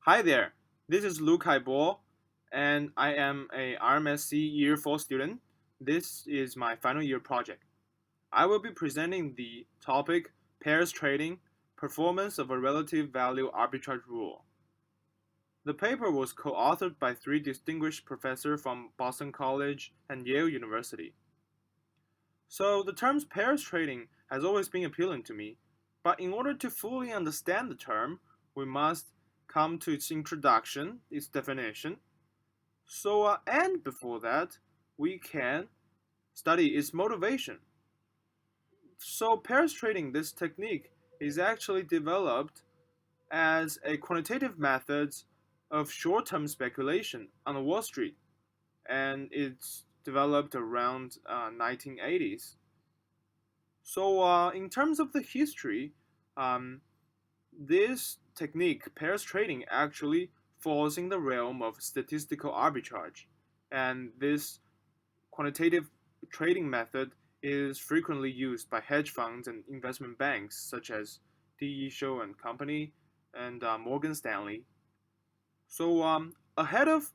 Hi there, this is Lu Kaibo, and I am a RMSc Year 4 student. This is my final year project. I will be presenting the topic Pairs Trading, Performance of a Relative Value Arbitrage Rule. The paper was co-authored by three distinguished professors from Boston College and Yale University. So the term pairs trading has always been appealing to me, but in order to fully understand the term, we must come to its introduction, its definition. And before that, we can study its motivation. So pairs trading, this technique, is actually developed as a quantitative method of short-term speculation on Wall Street, and it's developed around 1980s. In terms of the history, um, this technique, pairs trading, actually falls in the realm of statistical arbitrage, and this quantitative trading method is frequently used by hedge funds and investment banks such as D.E. Shaw and Company and Morgan Stanley. Ahead of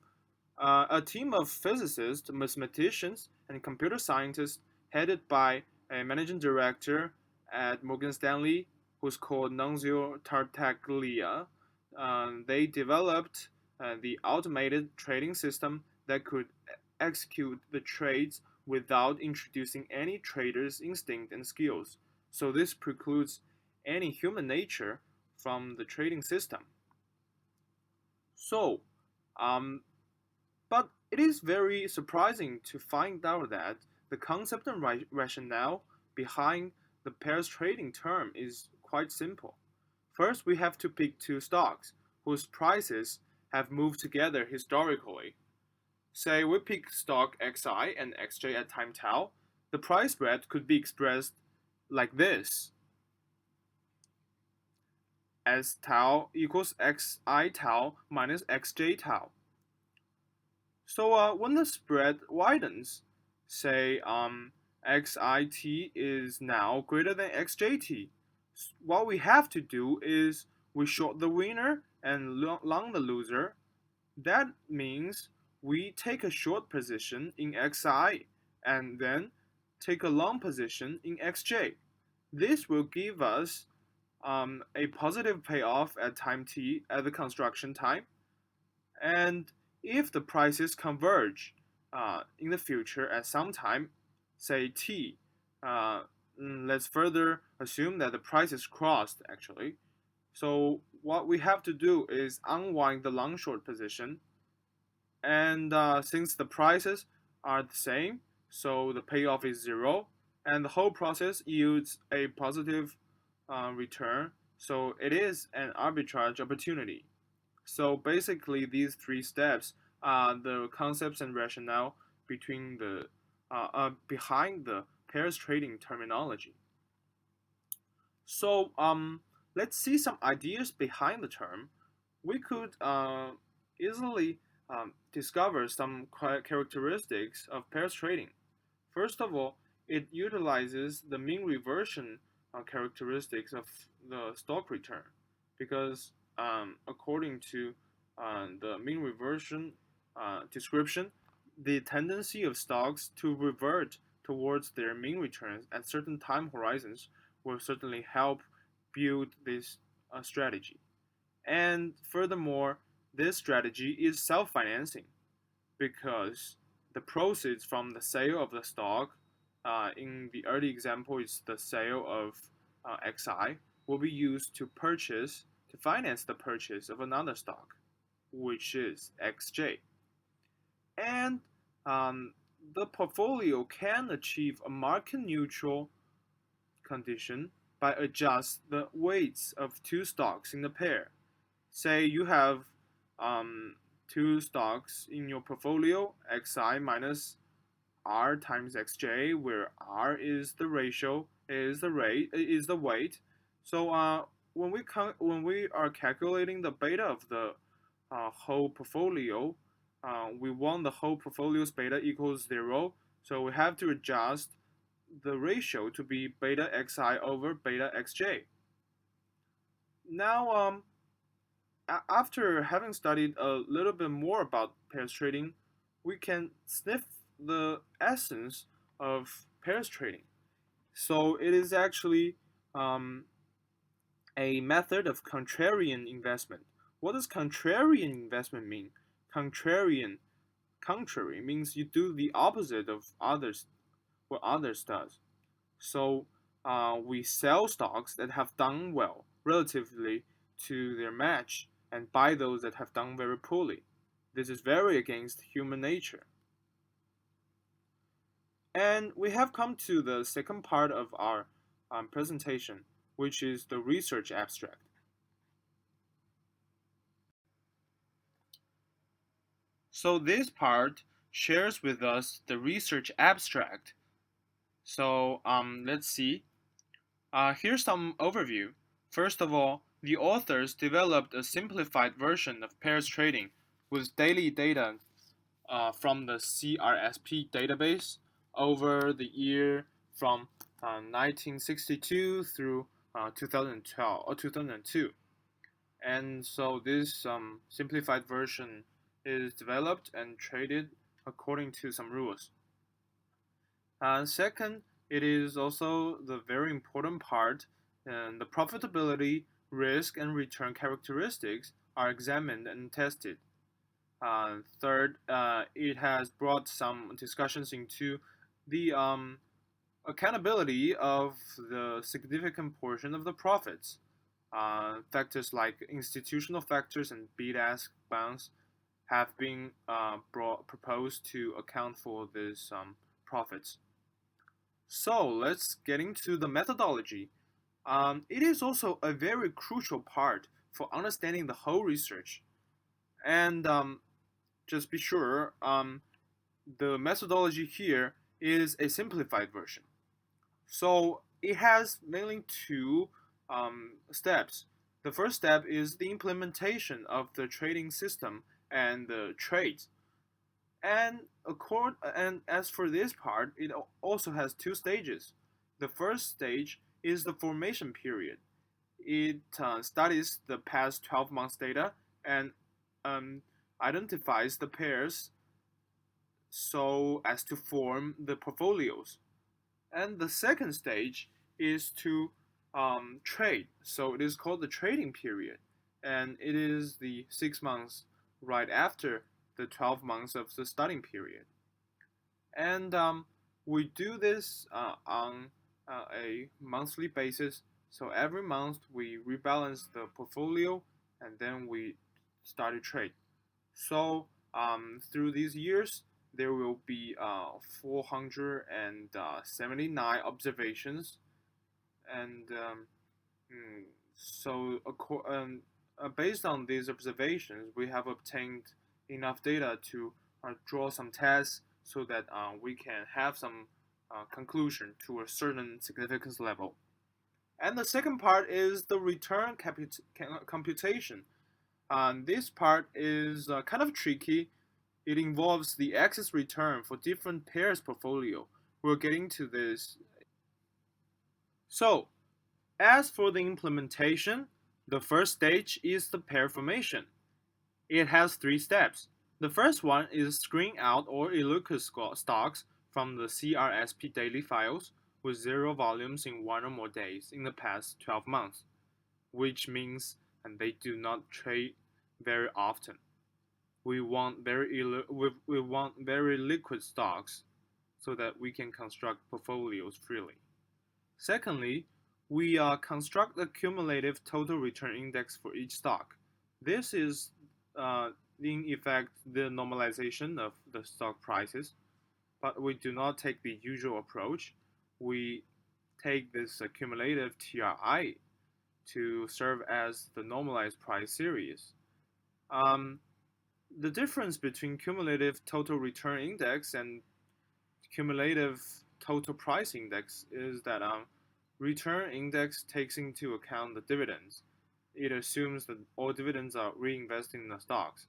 a team of physicists, mathematicians, and computer scientists headed by a managing director at Morgan Stanley who's called Nunzio Tartaglia. They developed the automated trading system that could execute the trades without introducing any trader's instinct and skills. So this precludes any human nature from the trading system. So, um, but it is very surprising to find out that the concept and rationale behind the pairs trading term is quite simple. First, we have to pick two stocks whose prices have moved together historically. Say we pick stock XI and XJ at time tau, the price spread could be expressed like this: as tau equals xi tau minus xj tau. When the spread widens, say xit is now greater than xjt, what we have to do is we short the winner and long the loser. That means we take a short position in xi and then take a long position in xj. This will give us a positive payoff at time t at the construction time, and if the prices converge in the future at some time, say t, uh, let's further assume that the price is crossed actually. So what we have to do is unwind the long short position, and since the prices are the same, so the payoff is zero, and the whole process yields a positive return. So it is an arbitrage opportunity. So basically, these three steps are the concepts and rationale behind the pairs trading terminology. So let's see some ideas behind the term. We could easily discover some characteristics of pairs trading. First of all, it utilizes the mean reversion characteristics of the stock return, because according to the mean reversion description, the tendency of stocks to revert towards their mean returns at certain time horizons will certainly help build this strategy. And furthermore, this strategy is self financing because the proceeds from the sale of the stock, in the early example, is the sale of XI, will be used to finance the purchase of another stock, which is XJ. And um, the portfolio can achieve a market neutral condition by adjust the weights of two stocks in the pair. Say you have two stocks in your portfolio, xi minus r times xj, where r is the ratio, is the rate, is the weight. When we are calculating the beta of the whole portfolio, we want the whole portfolio's beta equals zero. So we have to adjust the ratio to be beta xi over beta xj. Now, after having studied a little bit more about pairs trading, we can sniff the essence of pairs trading. So it is actually um, a method of contrarian investment. What does contrarian investment mean? Contrarian, contrary means you do the opposite of others, what others does. So we sell stocks that have done well relatively to their match and buy those that have done very poorly. This is very against human nature. And we have come to the second part of our presentation, which is the research abstract. So this part shares with us the research abstract. So let's see. Here's some overview. First of all, the authors developed a simplified version of pairs trading with daily data from the CRSP database over the year from 1962 through 2012 or 2002. And so this simplified version is developed and traded according to some rules. Second, it is also the very important part, and the profitability, risk, and return characteristics are examined and tested. Third, it has brought some discussions into the accountability of the significant portion of the profits. Factors like institutional factors and bid-ask bounds have been proposed to account for these profits. So let's get into the methodology. It is also a very crucial part for understanding the whole research. And just be sure, the methodology here is a simplified version. So it has mainly two steps. The first step is the implementation of the trading system and the trades. And as for this part, it also has two stages. The first stage is the formation period. It studies the past 12 months data and um, identifies the pairs so as to form the portfolios. And the second stage is to trade. So it is called the trading period, and it is the 6 months right after the 12 months of the studying period. And we do this on a monthly basis. So every month we rebalance the portfolio and then we start to trade. So through these years, there will be 479 observations, and so based on these observations, we have obtained enough data to draw some tests so that we can have some conclusion to a certain significance level. And the second part is the return computation. This part is kind of tricky. It involves the excess return for different pairs portfolio. We're getting to this. So, as for the implementation, the first stage is the pair formation. It has three steps. The first one is screen out all illiquid stocks from the CRSP daily files with zero volumes in one or more days in the past 12 months, which means and they do not trade very often. We want we want very liquid stocks so that we can construct portfolios freely. Secondly, we construct a cumulative total return index for each stock. This is in effect the normalization of the stock prices, but we do not take the usual approach. We take this cumulative TRI to serve as the normalized price series. Um, the difference between cumulative total return index and cumulative total price index is that return index takes into account the dividends. It assumes that all dividends are reinvested in the stocks.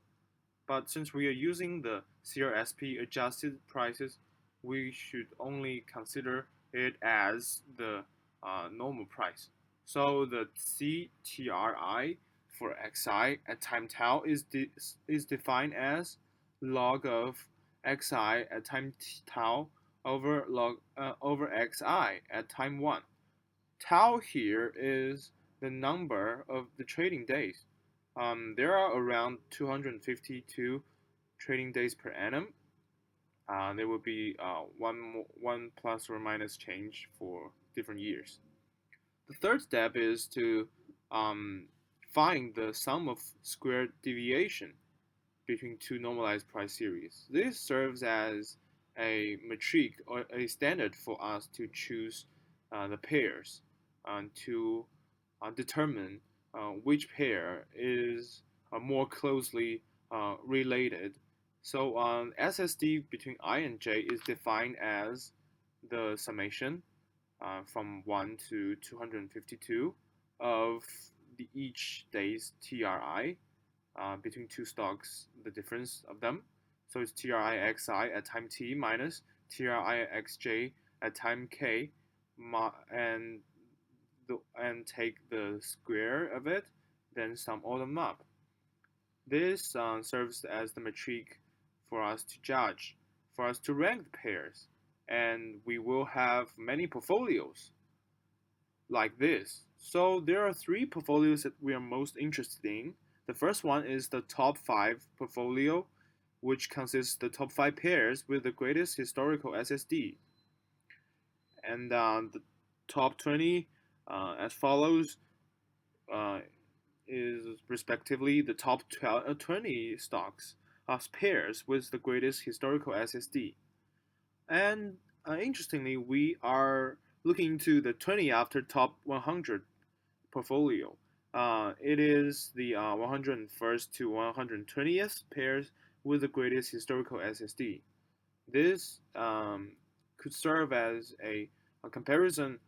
But since we are using the CRSP adjusted prices, we should only consider it as the normal price. So the CTRI for xi at time tau is defined as log of xi at time tau over xi at time 1. Tau here is the number of the trading days. There are around 252 trading days per annum. There will be one plus or minus change for different years. The third step is to find the sum of squared deviation between two normalized price series. This serves as a metric or a standard for us to choose the pairs to determine which pair is more closely related. So SSD between I and J is defined as the summation from 1 to 252 of each day's TRI between two stocks, the difference of them. So it's TRIXI at time t minus TRIXJ at time k, and take the square of it, then sum all them up. This serves as the metric for us to judge, for us to rank the pairs, and we will have many portfolios like this. So there are three portfolios that we are most interested in. The first one is the top 5 portfolio, which consists the top 5 pairs with the greatest historical SSD. And the top 20 as follows is respectively the top 20 stocks as pairs with the greatest historical SSD. And interestingly, we are looking into the 20 after top 100 portfolio. It is the 101st to 120th pairs with the greatest historical SSD. This could serve as a comparison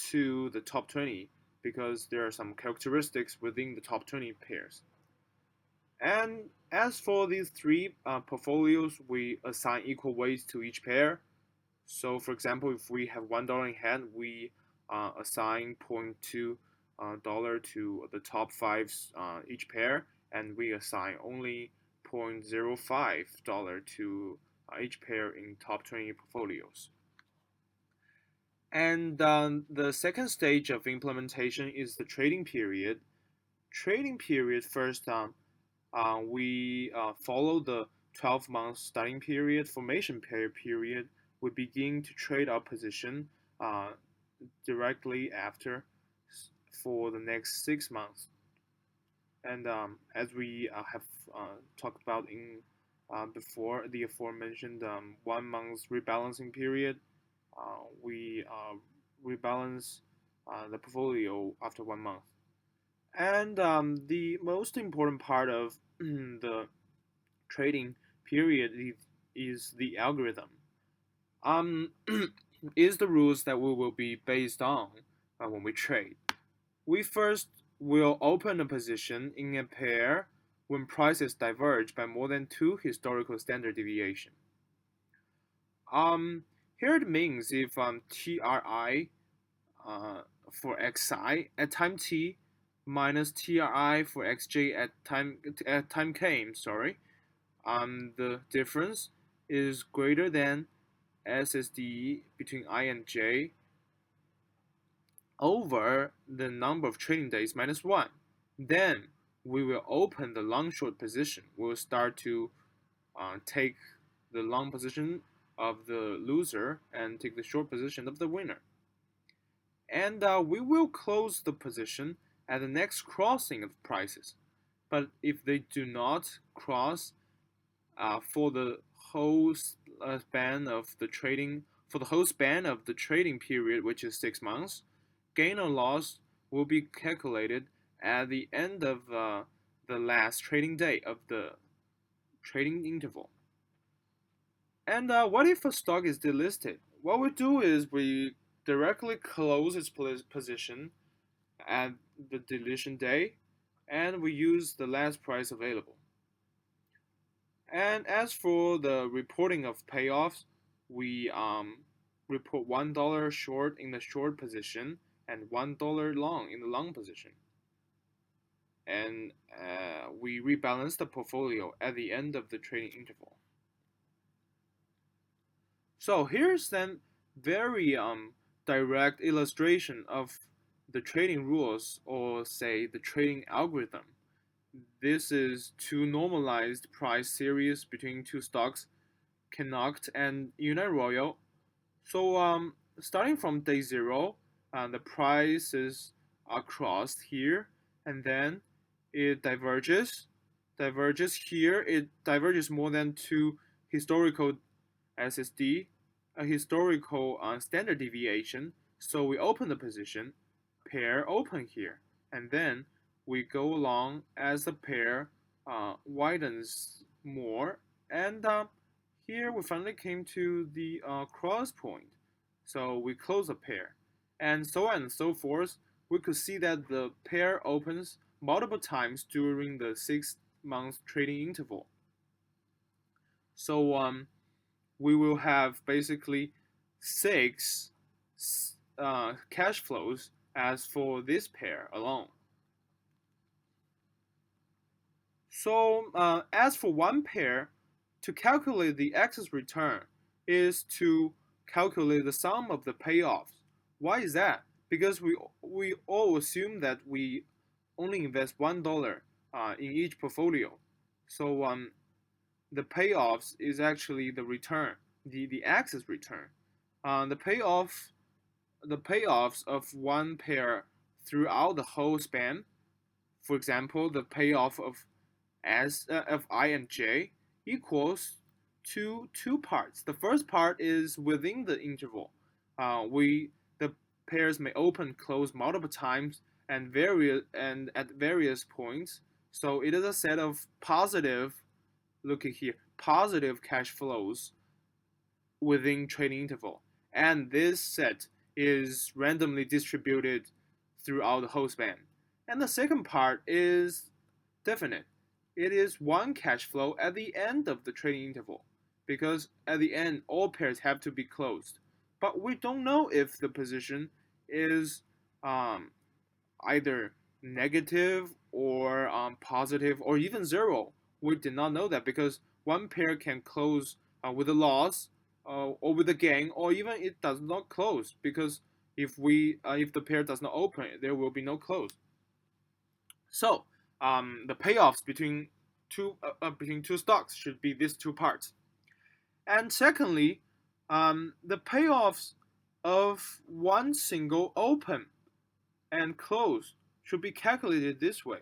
to the top 20 because there are some characteristics within the top 20 pairs. And as for these three portfolios, we assign equal weights to each pair. So, for example, if we have $1 in hand, we assign $0.2 to the top 5 each pair, and we assign only $0.05 to each pair in top 20 portfolios. And the second stage of implementation is the trading period. Trading period first, we follow the 12-month starting period formation period. We begin to trade our position directly after for the next 6 months. And as we have talked about in before the aforementioned 1 month rebalancing period, we rebalance the portfolio after 1 month. And the most important part of the trading period is the algorithm. Is the rules that we will be based on when we trade. We first will open a position in a pair when prices diverge by more than 2 historical standard deviation. Here it means if TRI for XI at time t minus TRI for XJ at time k, the difference is greater than SSD between I and J over the number of trading days minus 1. Then we will open the long short position. We'll start to take the long position of the loser and take the short position of the winner. And we will close the position at the next crossing of prices. But if they do not cross for the whole span of the trading period, which is 6 months, gain or loss will be calculated at the end of the last trading day of the trading interval. And what if a stock is delisted? What we do is we directly close its position at the deletion day, and we use the last price available. And as for the reporting of payoffs, we report $1 short in the short position and $1 long in the long position. and we rebalance the portfolio at the end of the trading interval. So here's then very direct illustration of the trading rules, or say the trading algorithm. This is two normalized price series between two stocks, Connacht and United Royal. So starting from day zero, the prices are crossed here, and then it diverges here. It diverges more than two historical SSD, a historical standard deviation. So we open the position, pair open here, and then we go along as the pair widens more, and here we finally came to the cross point. So we close the pair, and so on and so forth. We could see that the pair opens multiple times during the 6 month trading interval. So we will have basically six cash flows as for this pair alone. So as for one pair, to calculate the excess return is to calculate the sum of the payoffs. Why is that? Because we all assume that we only invest $1 in each portfolio. So the payoffs is actually the return, the excess return. The payoffs of one pair throughout the whole span. For example, the payoff of I and J equals to two parts. The first part is within the interval. The pairs may open close multiple times and at various points. So it is a set of positive. Look at here, positive cash flows within trading interval, and this set is randomly distributed throughout the whole span. And the second part is definite. It is one cash flow at the end of the trading interval, because at the end all pairs have to be closed. But we don't know if the position is either negative or positive or even zero. We did not know that because one pair can close with a loss or with a gain, or even it does not close, because if the pair does not open, there will be no close. So the payoffs between two stocks should be these two parts. And secondly, the payoffs of one single open and close should be calculated this way.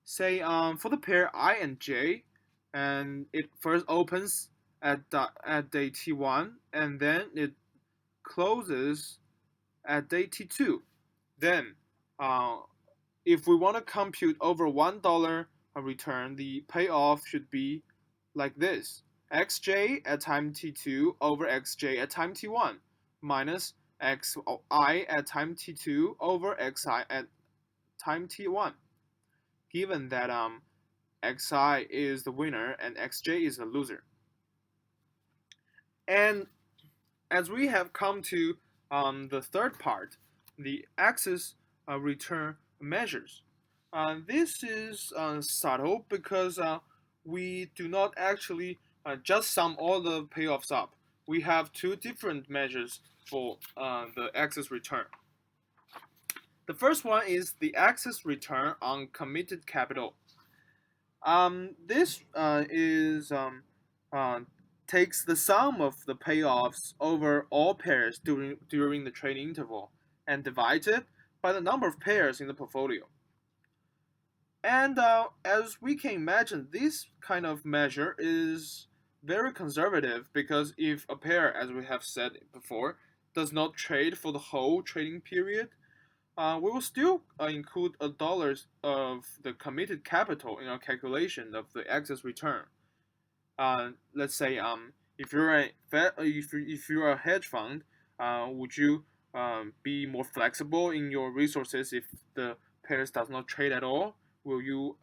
Say for the pair I and J, and it first opens at day T1, and then it closes at day T2. Then if we want to compute over $1 return, the payoff should be like this: xj at time T2 over xj at time T1 minus xi at time T2 over xi at time T1, given that xi is the winner and xj is the loser. And as we have come to the third part, the excess return measures. This is subtle because we do not actually just sum all the payoffs up. We have two different measures for the excess return. The first one is the excess return on committed capital. This takes the sum of the payoffs over all pairs during the trading interval and divides it by the number of pairs in the portfolio. And as we can imagine, this kind of measure is very conservative, because if a pair, as we have said before, does not trade for the whole trading period, we will still include $1 of the committed capital in our calculation of the excess return. Let's say if you're a hedge fund, would you be more flexible in your resources if the pairs does not trade at all? Will you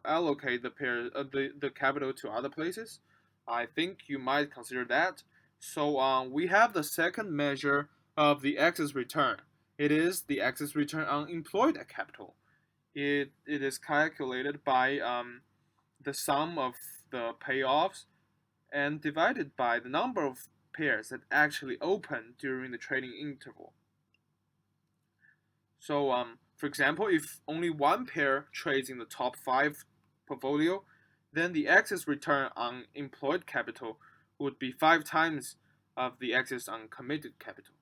allocate the capital to other places? I think you might consider that. So we have the second measure of the excess return. It is the excess return on employed capital. It is calculated by the sum of the payoffs and divided by the number of pairs that actually open during the trading interval. So, for example, if only one pair trades in the top five portfolio, then the excess return on employed capital would be five times of the excess on committed capital.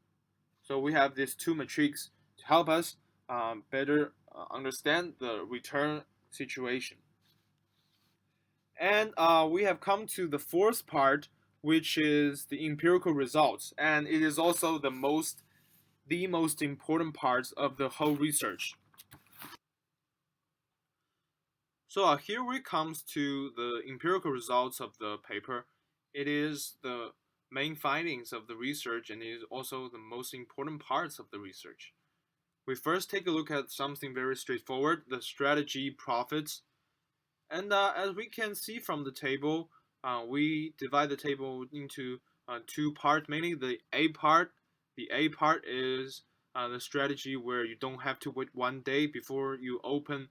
So we have these two metrics to help us better understand the return situation. And we have come to the fourth part, which is the empirical results, and it is also the most important part of the whole research. So here we comes to the empirical results of the paper. It is the main findings of the research and is also the most important parts of the research. We first take a look at something very straightforward, the strategy profits. And as we can see from the table, we divide the table into two parts, mainly the A part. The A part is the strategy where you don't have to wait one day before you open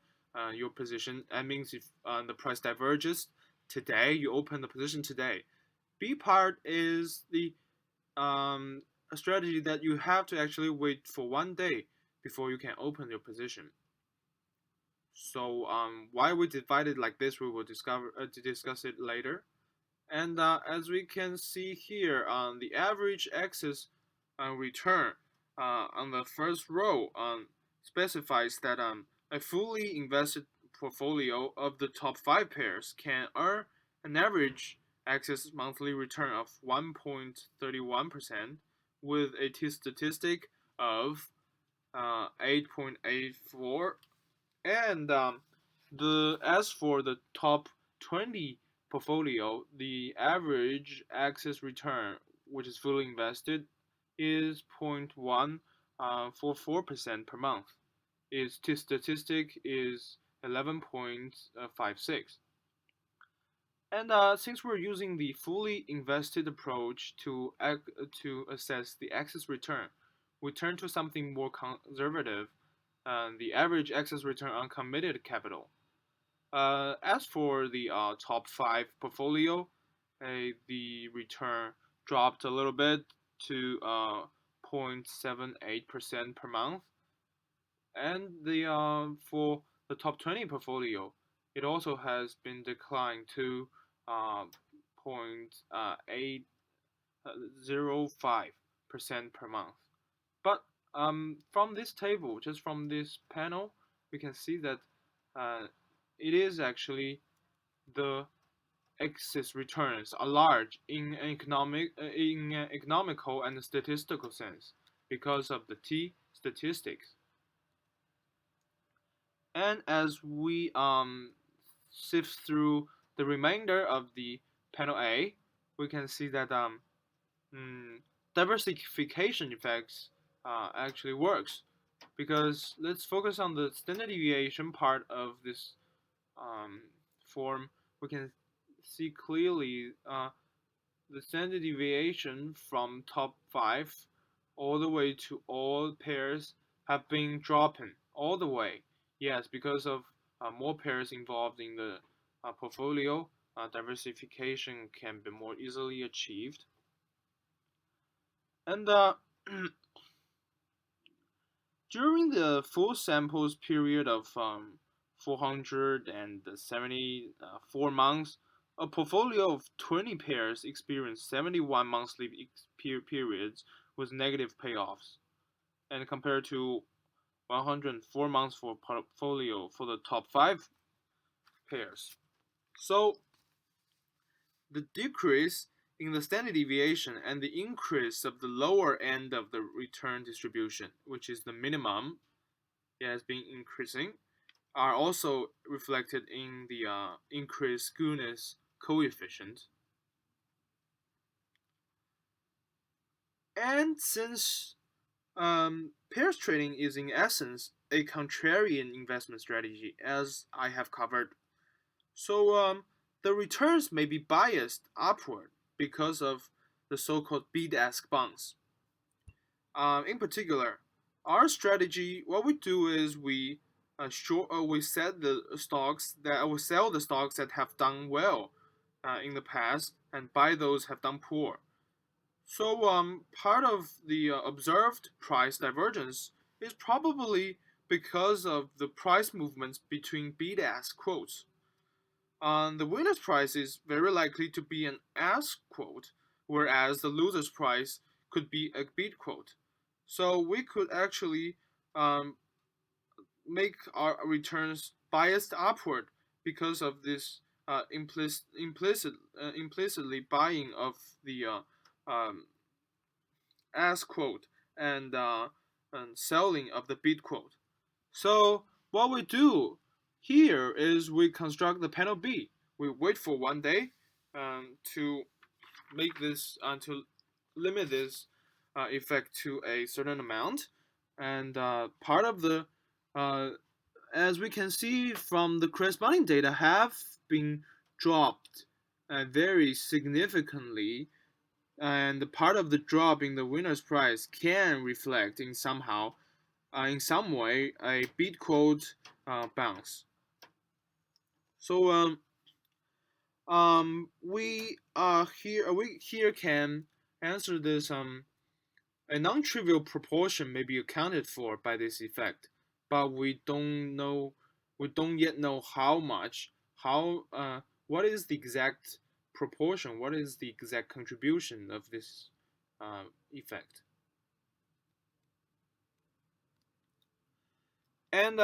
your position. That means if the price diverges today, you open the position today. B part is the a strategy that you have to actually wait for one day before you can open your position. So why we divide it like this, we will discuss it later. And as we can see here, the average axis return on the first row specifies that a fully invested portfolio of the top five pairs can earn an average axis monthly return of 1.31% with a t-statistic of 8.84. And the as for the top 20 portfolio, the average access return, which is fully invested, is 0.144% per month. Its statistic is 11.56. And since we're using the fully invested approach to assess the excess return, we turn to something more conservative, the average excess return on committed capital. As for the top five portfolio, the return dropped a little bit to 0.78% per month, and the for the top 20 portfolio, it also has been declined to 0.805% per month. But from this table, just from this panel, we can see that uh, it is actually the excess returns are large in an economical and statistical sense because of the T statistics. And as we sift through the remainder of the panel A, we can see that mm, diversification effects actually works, because let's focus on the standard deviation part of this um, form. We can see clearly the standard deviation from top 5 all the way to all pairs have been dropping all the way. Yes, because of more pairs involved in the portfolio, diversification can be more easily achieved. And during the full samples period of 474 months, a portfolio of 20 pairs experienced 71 monthly periods with negative payoffs, and compared to 104 months for portfolio for the top 5 pairs. So the decrease in the standard deviation and the increase of the lower end of the return distribution, which is the minimum, it has been increasing, are also reflected in the increased skewness coefficient. And since pairs trading is in essence a contrarian investment strategy, as I have covered, so the returns may be biased upward because of the so-called bid-ask bonds. In particular, our strategy, what we do is we we set the stocks that we sell the stocks that have done well in the past and buy those have done poor. So part of the observed price divergence is probably because of the price movements between bid-ask quotes. The winner's price is very likely to be an ask quote, whereas the loser's price could be a bid quote. So we could actually um, make our returns biased upward because of this implicitly buying of the ask quote and selling of the bid quote. So what we do here is we construct the panel B. We wait for 1 day to make this to limit this effect to a certain amount, and part of the uh, as we can see from the corresponding data have been dropped very significantly, and the part of the drop in the winner's price can reflect in some way a bid quote bounce. So we here can answer this a non-trivial proportion may be accounted for by this effect, but we don't yet know how much how what is the exact proportion, what is the exact contribution of this effect. And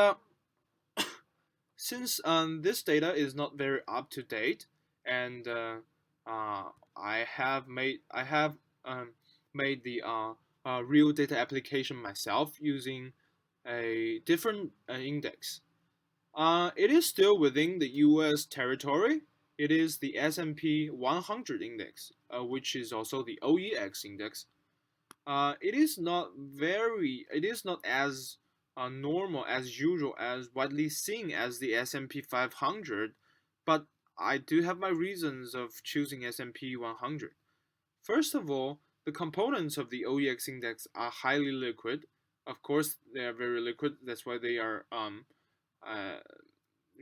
since this data is not very up to date, and I have made the real data application myself using a different index. It is still within the U.S. territory. It is the S&P 100 index, which is also the OEX index. It is not as normal as usual as widely seen as the S&P 500, but I do have my reasons of choosing S&P 100. First of all, the components of the OEX index are highly liquid. Of course, they are very liquid. That's why they are uh,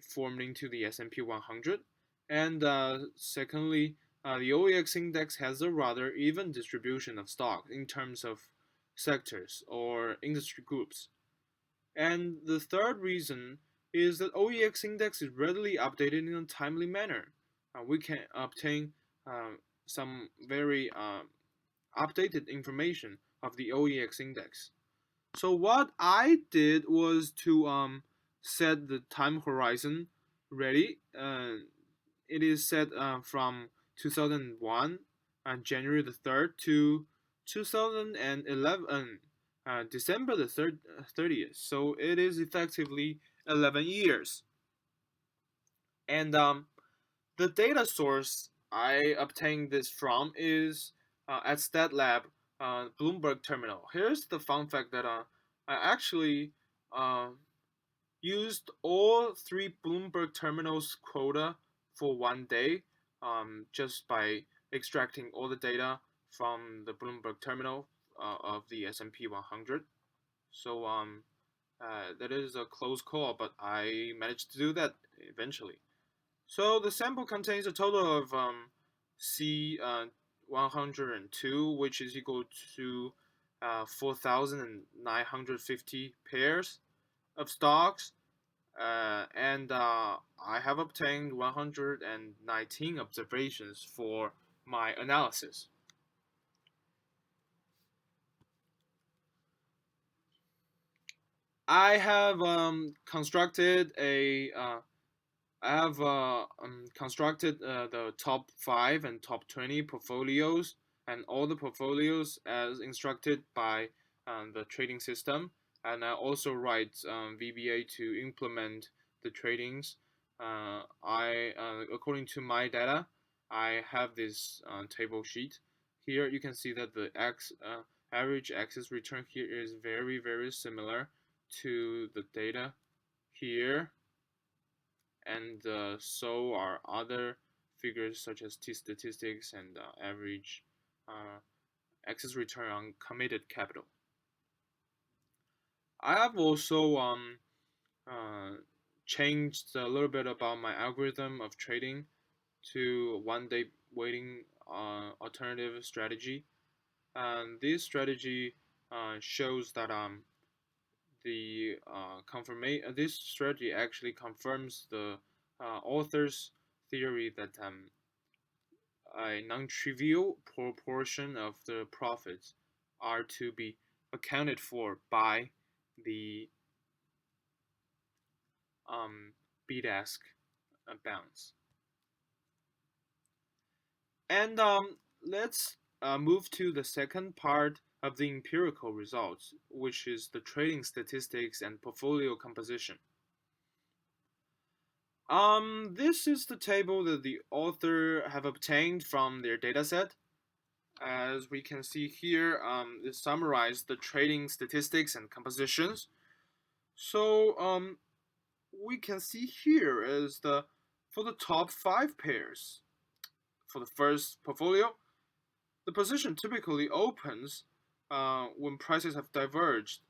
formed into the S&P 100. And secondly, the OEX index has a rather even distribution of stocks in terms of sectors or industry groups. And the third reason is that OEX index is readily updated in a timely manner. We can obtain some very updated information of the OEX index. So what I did was to set the time horizon ready. It is set from 2001 on January the 3rd to 2011 December the 30th. So it is effectively 11 years. And the data source I obtained this from is at StatLab Bloomberg terminal. Here's the fun fact that I actually uh, used all three Bloomberg terminals quota for 1 day just by extracting all the data from the Bloomberg terminal of the S&P 100. So that is a close call, but I managed to do that eventually. So the sample contains a total of C 102, which is equal to 4,950 pairs of stocks, and I have obtained 119 observations for my analysis. I have constructed the top 5 and top 20 portfolios and all the portfolios as instructed by the trading system. And I also write VBA to implement the tradings. According to my data, I have this table sheet. Here you can see that the average axis return here is very, very similar to the data here, and so are other figures such as T statistics and average excess return on committed capital. I have also uh, changed a little bit about my algorithm of trading to 1 day waiting alternative strategy. And this strategy shows that this strategy actually confirms the author's theory that a non-trivial proportion of the profits are to be accounted for by the um, bid-ask bounce. And let's move to the second part of the empirical results, which is the trading statistics and portfolio composition. This is the table that the author have obtained from their dataset. As we can see here, it summarized the trading statistics and compositions. So we can see here is the for the top 5 pairs. For the first portfolio, the position typically opens when prices have diverged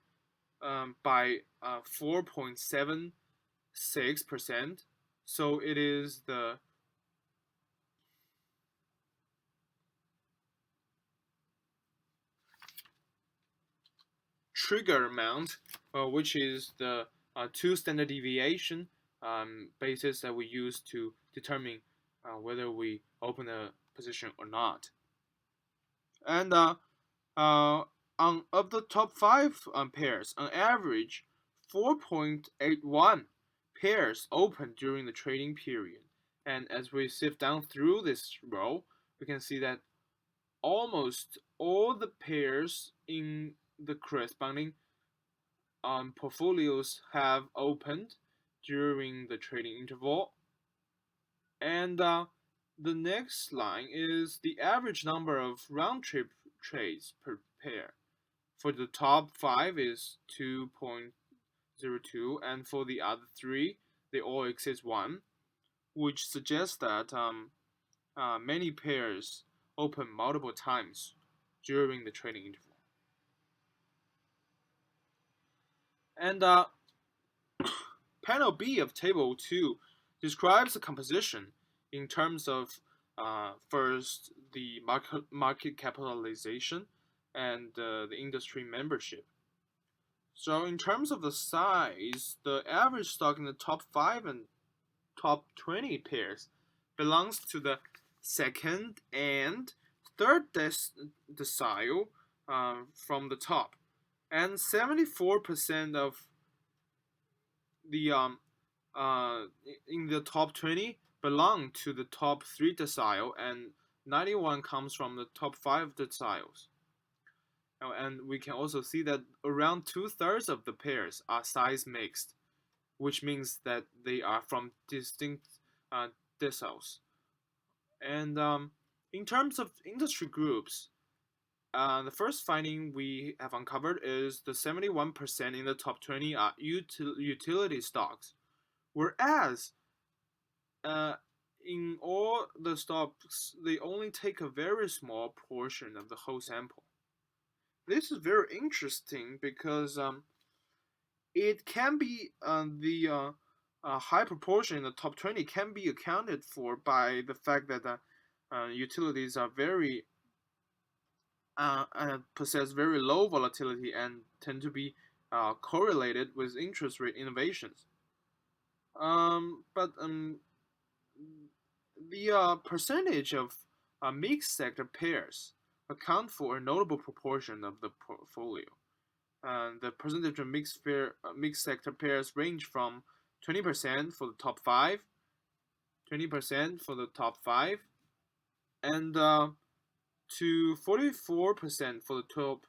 by 4.76%. So it is the trigger amount, which is the two standard deviation basis that we use to determine whether we open a position or not. And on of the top 5 pairs, on average, 4.81 pairs opened during the trading period. And as we sift down through this row, we can see that almost all the pairs in the corresponding portfolios have opened during the trading interval. And the next line is the average number of round trip trades per pair. For the top 5 is 2.02, and for the other 3, they all exceed 1, which suggests that many pairs open multiple times during the trading interval. And panel B of table 2 describes the composition in terms of first the market capitalization and the industry membership. So in terms of the size, the average stock in the top 5 and top 20 pairs belongs to the second and third decile from the top, and 74% of the in the top 20 belong to the top 3 decile, and 91 comes from the top 5 deciles. And we can also see that around 2/3 of the pairs are size mixed, which means that they are from distinct deciles. And in terms of industry groups, the first finding we have uncovered is the 71% in the top 20 are utility stocks, whereas in all the stocks, they only take a very small portion of the whole sample. This is very interesting because it can be the high proportion in the top 20 can be accounted for by the fact that utilities are very possess very low volatility and tend to be correlated with interest rate innovations. But the percentage of mixed sector pairs account for a notable proportion of the portfolio. The percentage of mixed sector pairs range from 20% for the top 5, 20% for the top 5, and to 44% for the top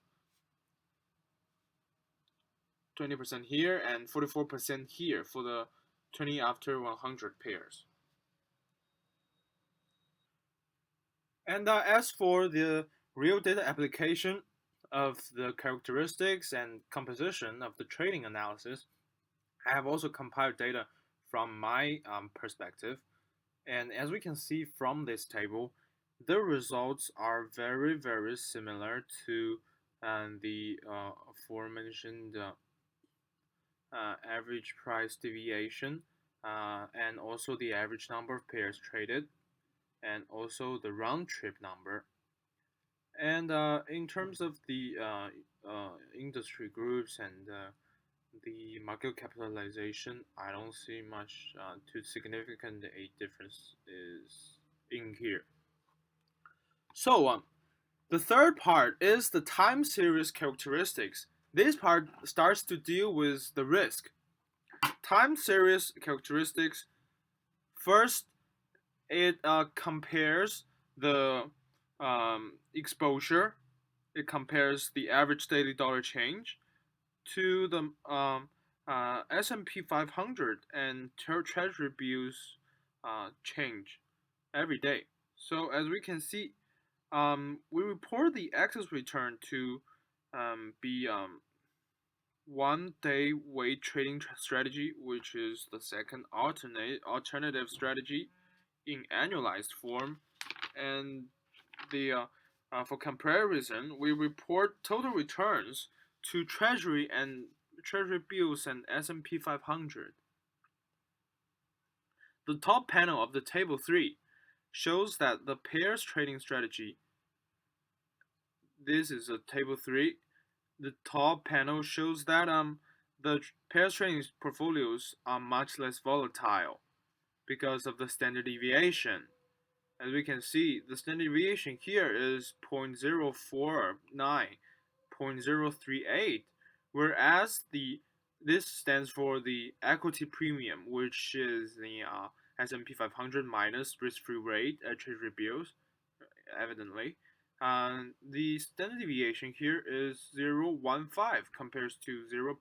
20% here, and 44% here for the 20 after 100 pairs. And as for the real data application of the characteristics and composition of the trading analysis, I have also compiled data from my perspective. And as we can see from this table, the results are very, very similar to the aforementioned average price deviation, and also the average number of pairs traded, and also the round trip number. And in terms of the industry groups and the market capitalization, I don't see much too significant a difference is in here. So the third part is the time series characteristics. This part starts to deal with the risk. Time series characteristics. First, it compares the exposure. It compares the average daily dollar change to the S&P 500 and Treasury bills change every day. So as we can see, we report the excess return to be 1 day weight trading strategy, which is the second alternative strategy in annualized form, and the for comparison, we report total returns to Treasury bills and S&P 500. The top panel of the table 3 shows that the pairs trading strategy. This is a table 3. The top panel shows that the pairs trading portfolios are much less volatile because of the standard deviation. As we can see, the standard deviation here is 0.049, 0.038, whereas this stands for the equity premium, which is the S&P 500 minus risk-free rate at Treasury bills, evidently. The standard deviation here is 0.15 compares to 0.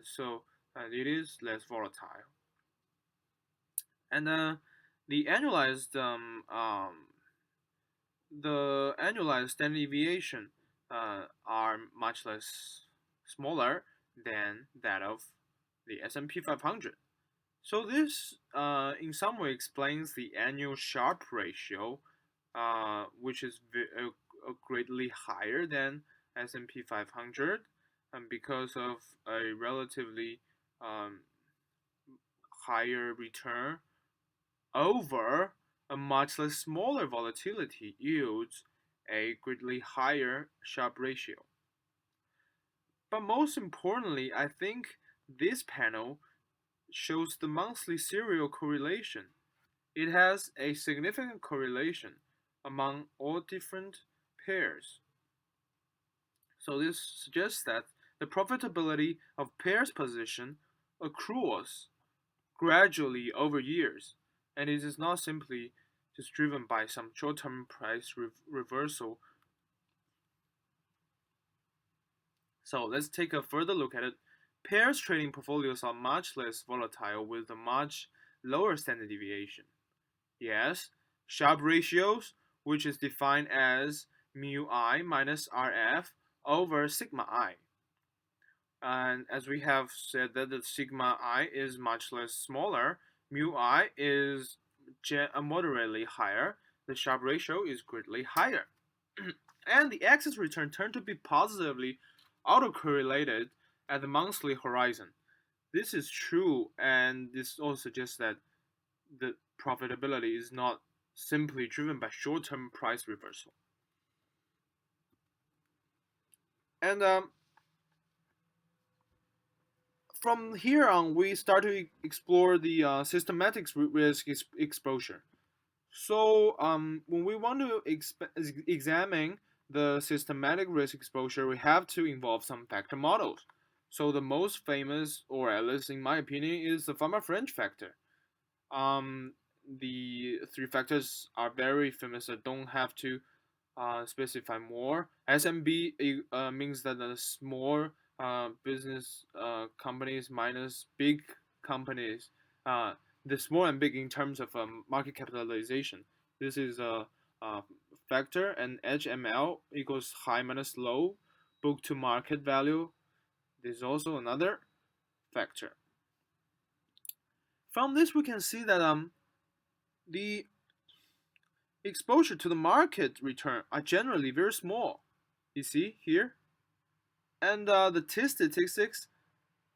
So it is less volatile. And the annualized standard deviation are much less smaller than that of the S&P 500. So this in some way explains the annual Sharpe ratio, which is greatly higher than S&P 500, because of a relatively higher return over a much less smaller volatility yields a greatly higher Sharpe ratio. But most importantly, I think this panel shows the monthly serial correlation. It has a significant correlation among all different pairs. So this suggests that the profitability of pairs position accrues gradually over years, and it is not simply just driven by some short-term price reversal. So let's take a further look at it. Pairs trading portfolios are much less volatile with a much lower standard deviation. Yes, Sharpe ratios, which is defined as mu I minus RF over sigma I. And as we have said that the sigma I is much less smaller, mu I is moderately higher, the Sharpe ratio is greatly higher. And the excess return turned to be positively autocorrelated at the monthly horizon. This is true, and this also suggests that the profitability is not simply driven by short-term price reversal. And from here on, we start to explore the systematic risk exposure. So when we want to examine the systematic risk exposure, we have to involve some factor models. So the most famous, or at least in my opinion, is the Fama-French factor. The 3 factors are very famous. I don't have to specify more. SMB means that the small business companies minus big companies, the small and big in terms of market capitalization. This is a factor, and HML equals high minus low, book to market value. This is also another factor. From this, we can see that the exposure to the market return are generally very small. You see here? And the t-statistics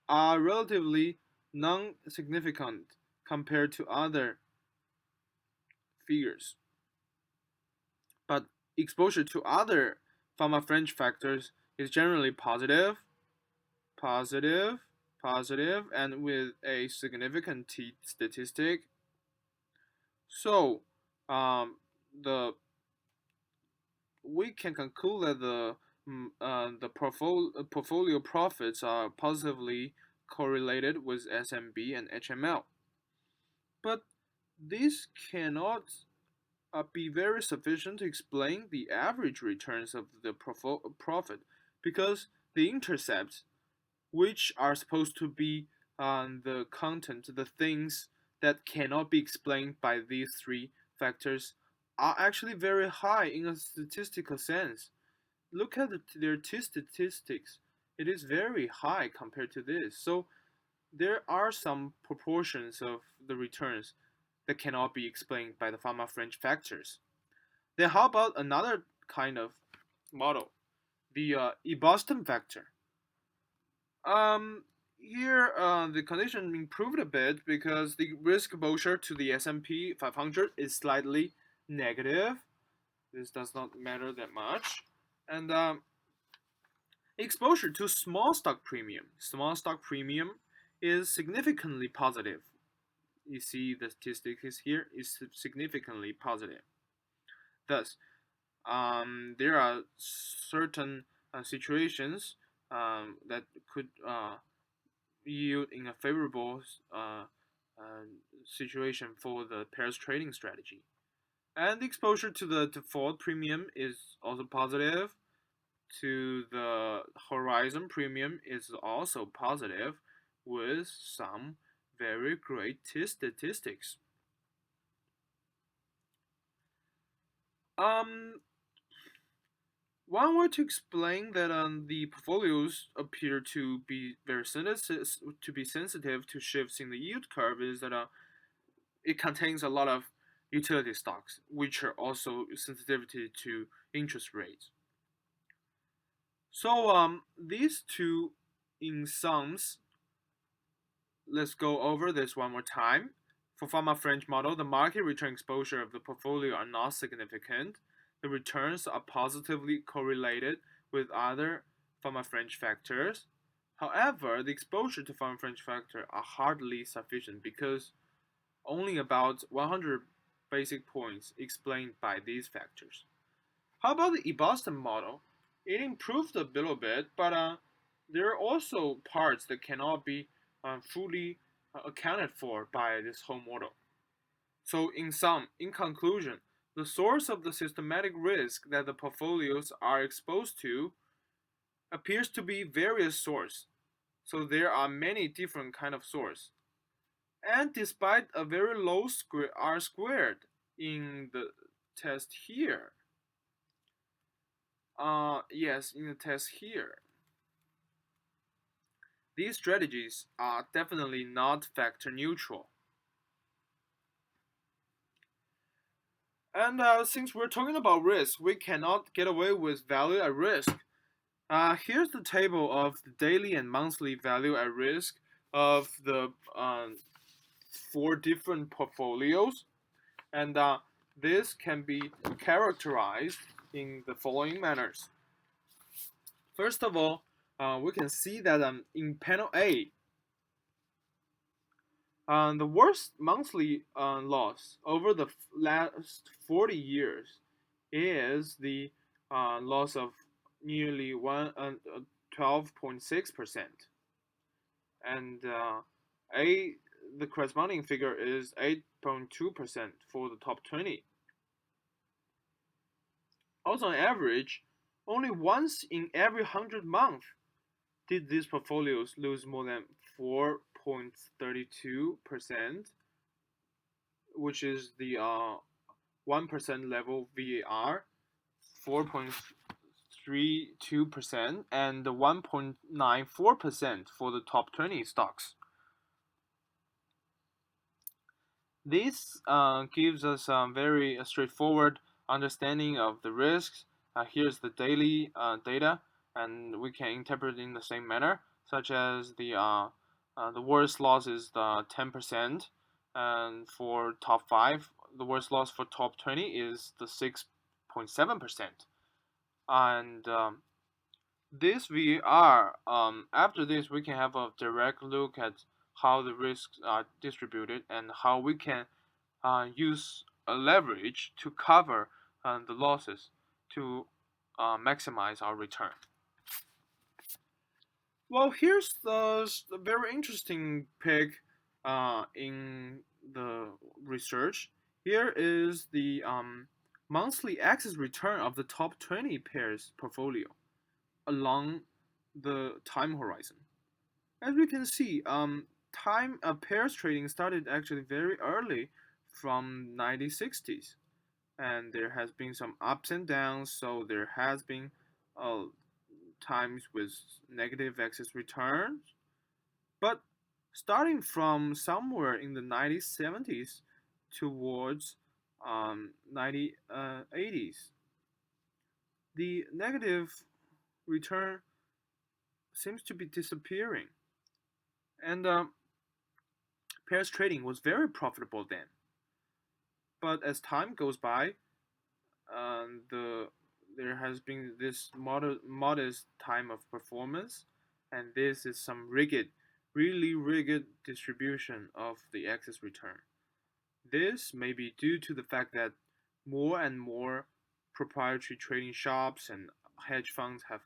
are relatively non-significant compared to other figures. But exposure to other pharma fringe factors is generally positive, positive, positive, and with a significant t-statistic. So, um, the we can conclude that the portfolio profits are positively correlated with SMB and HML. But this cannot be very sufficient to explain the average returns of the profit because the intercepts, which are supposed to be the content, the things that cannot be explained by these three factors, are actually very high in a statistical sense. Look at their t statistics. It is very high compared to this. So there are some proportions of the returns that cannot be explained by the pharma fringe factors. Then how about another kind of model, the Boston factor? Um, Here the condition improved a bit because the risk exposure to the S&P 500 is slightly negative. This does not matter that much, and exposure to small stock premium is significantly positive. You see the statistics here is significantly positive. Thus, there are certain situations that could yield in a favorable uh, situation for the pairs trading strategy. And the exposure to the default premium is also positive. To the horizon premium is also positive with some very great statistics. Um, One way to explain that the portfolios appear to be very sensitive to shifts in the yield curve is that it contains a lot of utility stocks, which are also sensitivity to interest rates. So these two in sums, let's go over this one more time. For pharma French model, the market return exposure of the portfolio are not significant. The returns are positively correlated with other pharma French factors. However, the exposure to pharma French factor are hardly sufficient because only about 100 basic points explained by these factors. How about the Boston model? It improved a little bit, but there are also parts that cannot be fully accounted for by this whole model. So, in conclusion, the source of the systematic risk that the portfolios are exposed to appears to be various sources. So there are many different kind of source. And despite a very low R squared in the test here, yes, in the test here, these strategies are definitely not factor neutral. And since we're talking about risk, we cannot get away with value at risk. Here's the table of the daily and monthly value at risk of the four different portfolios, and this can be characterized in the following manners. First of all, we can see that in panel A, the worst monthly loss over the last 40 years is the loss of nearly 12.6%. And the corresponding figure is 8.2% for the top 20. Also, on average, only once in every 100 months did these portfolios lose more than 4.32%, which is the 1% level VAR, 4.32%, and 1.94% for the top 20 stocks. This gives us a very straightforward understanding of the risks. Here's the daily data. and we can interpret it in the same manner, such as the worst loss is the 10%, and for top 5, the worst loss for top 20 is the 6.7%. And this VR, after this, we can have a direct look at how the risks are distributed and how we can use a leverage to cover the losses to maximize our return. Well, here's the very interesting pick in the research. Here is the monthly excess return of the top 20 pairs portfolio along the time horizon. As we can see, time pairs trading started actually very early from 1960s, and there has been some ups and downs. So there has been uh, times with negative excess returns, but starting from somewhere in the 1970s towards 1980s, the negative return seems to be disappearing, and pairs trading was very profitable then. But as time goes by, there has been this modest time of performance, and this is some really rigid distribution of the excess return. This may be due to the fact that more and more proprietary trading shops and hedge funds uh,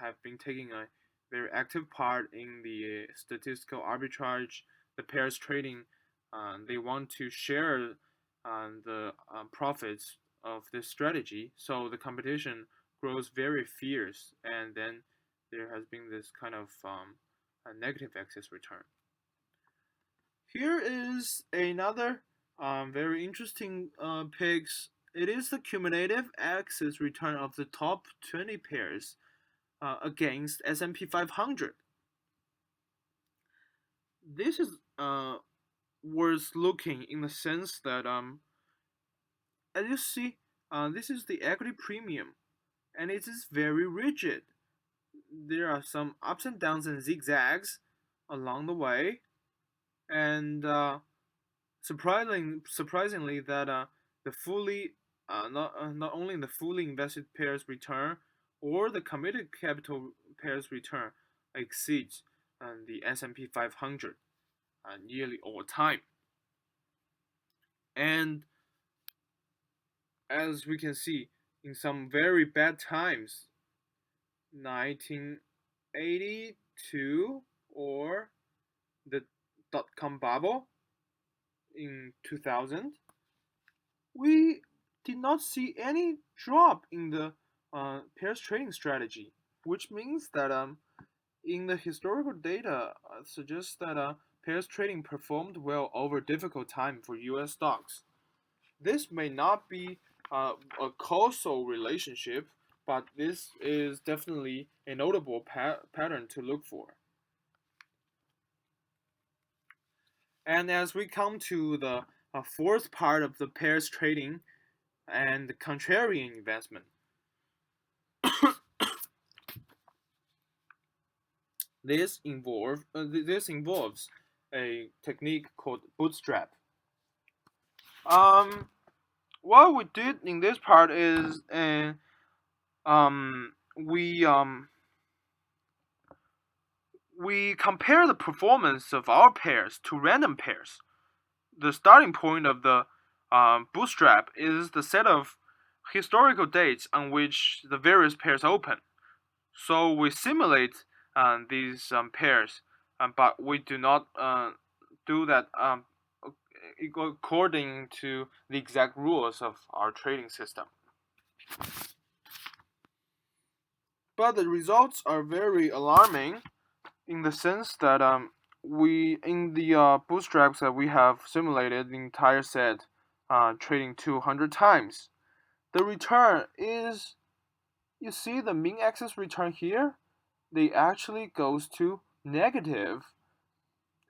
have been taking a very active part in the statistical arbitrage, the pairs trading. They want to share the profits of this strategy, so the competition grows very fierce, and then there has been this kind of a negative excess return. Here is another very interesting picks. It is the cumulative excess return of the top 20 pairs against S&P 500. This is worth looking in the sense that as you see, this is the equity premium, and it is very rigid. There are some ups and downs and zigzags along the way, and surprisingly, that the fully not only the fully invested pairs return or the committed capital pairs return exceeds the S&P 500 nearly all time. And as we can see, in some very bad times, 1982 or the dot-com bubble in 2000, we did not see any drop in the pairs trading strategy, which means that in the historical data suggests that pairs trading performed well over difficult time for U.S. stocks. This may not be a causal relationship, but this is definitely a notable pattern to look for. And as we come to the fourth part of the pairs trading and the contrarian investment, this involves a technique called bootstrap. Um, what we did in this part is um, we um, we compare the performance of our pairs to random pairs. The starting point of the bootstrap is the set of historical dates on which the various pairs open. So we simulate these pairs, but we do not do that according to the exact rules of our trading system. But the results are very alarming in the sense that we in the bootstraps that we have simulated the entire set trading 200 times. The return is, you see the mean excess return here, they actually goes to negative,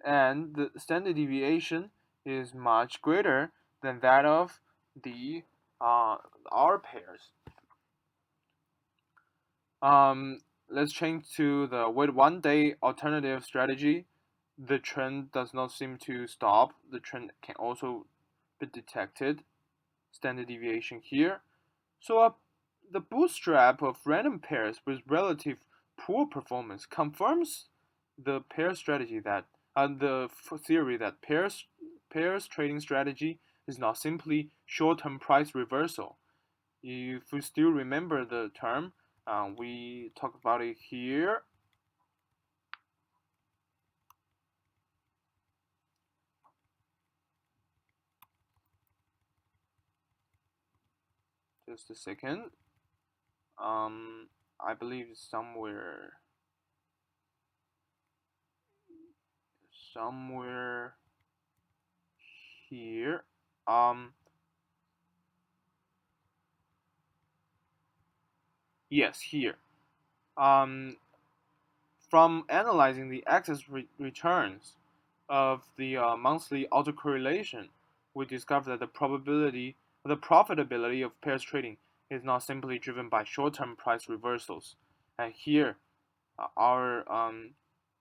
and the standard deviation is much greater than that of the R pairs. Let's change to the wait 1 day alternative strategy. The trend does not seem to stop. The trend can also be detected. Standard deviation here. So the bootstrap of random pairs with relative poor performance confirms the pair strategy that the theory that pairs trading strategy is not simply short-term price reversal. If you still remember the term, we talk about it here. Just a second. I believe somewhere here. Yes, here. Um, from analyzing the excess returns of the monthly autocorrelation, we discovered that the profitability of pairs trading is not simply driven by short-term price reversals. And here, our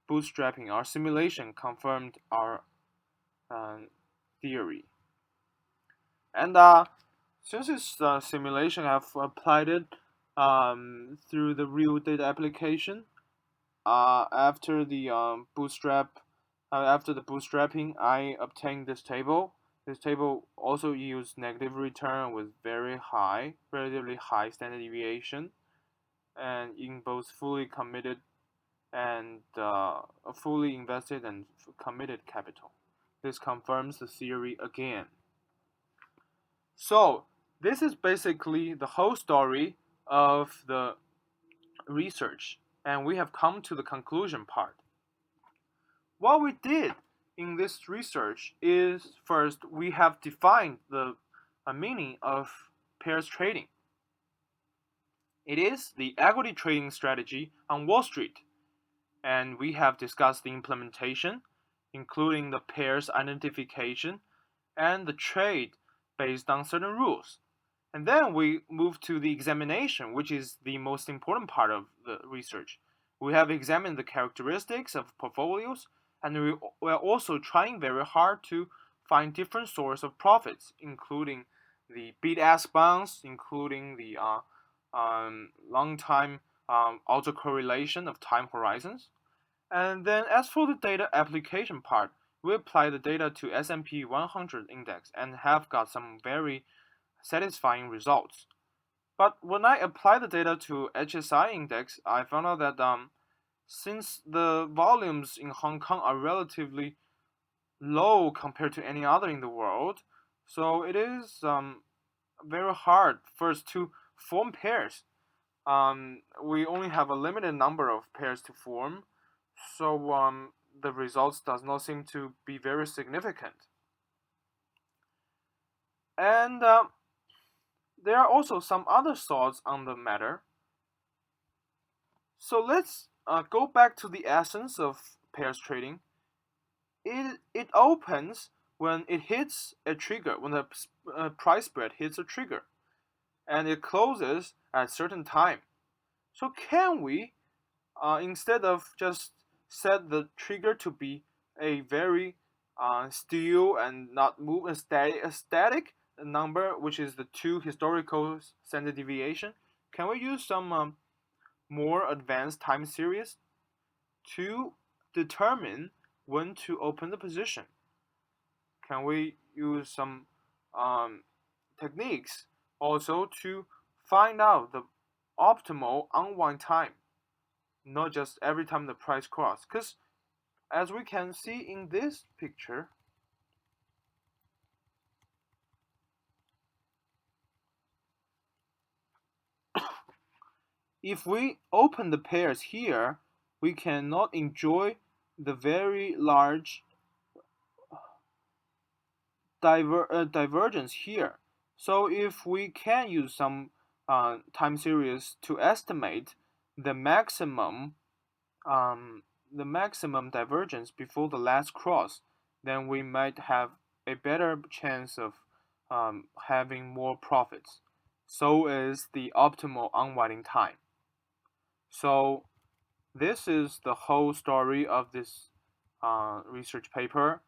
bootstrapping, our simulation confirmed our theory. And since it's simulation, I've applied it through the real data application. After the bootstrapping, I obtained this table. This table also used negative return with relatively high standard deviation, and in both fully committed and fully invested and committed capital. This confirms the theory again. So this is basically the whole story of the research, and we have come to the conclusion part. What we did in this research is first we have defined the meaning of pairs trading. It is the equity trading strategy on Wall Street, and we have discussed the implementation, including the pairs identification and the trade based on certain rules. And then we move to the examination, which is the most important part of the research. We have examined the characteristics of portfolios, and we are also trying very hard to find different sources of profits, including the bid-ask bonds, including the long time autocorrelation of time horizons. And then as for the data application part, we apply the data to S&P 100 index and have got some very satisfying results. But when I apply the data to HSI index, I found out that since the volumes in Hong Kong are relatively low compared to any other in the world, so it is very hard first to form pairs. We only have a limited number of pairs to form, so the results does not seem to be very significant. And there are also some other thoughts on the matter. So let's go back to the essence of pairs trading. It opens when it hits a trigger, when the price spread hits a trigger, and it closes at a certain time. So can we, instead of just set the trigger to be a very still and not move a static number, which is the two historical standard deviation, can we use some more advanced time series to determine when to open the position? Can we use some techniques also to find out the optimal unwind time, not just every time the price cross? Because as we can see in this picture, if we open the pairs here, we cannot enjoy the very large divergence here. So if we can use some time series to estimate the maximum divergence before the last cross, then we might have a better chance of having more profits. So is the optimal unwinding time. So this is the whole story of this research paper,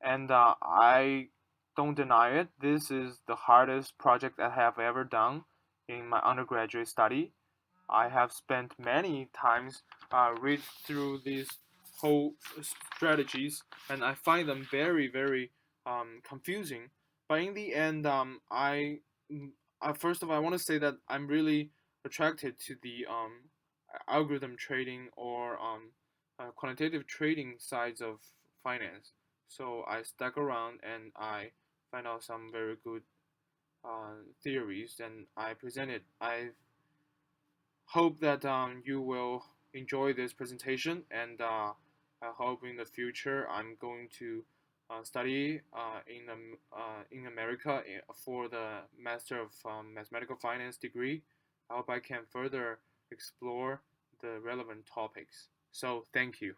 and I don't deny it. This is the hardest project I have ever done in my undergraduate study. I have spent many times read through these whole strategies, and I find them very, very confusing. But in the end, first of all, I want to say that I'm really attracted to the algorithm trading or quantitative trading sides of finance. So I stuck around and I find out some very good theories and I present it. I hope that you will enjoy this presentation, and I hope in the future I'm going to study in America for the Master of Mathematical Finance degree. I hope I can further explore the relevant topics. So thank you.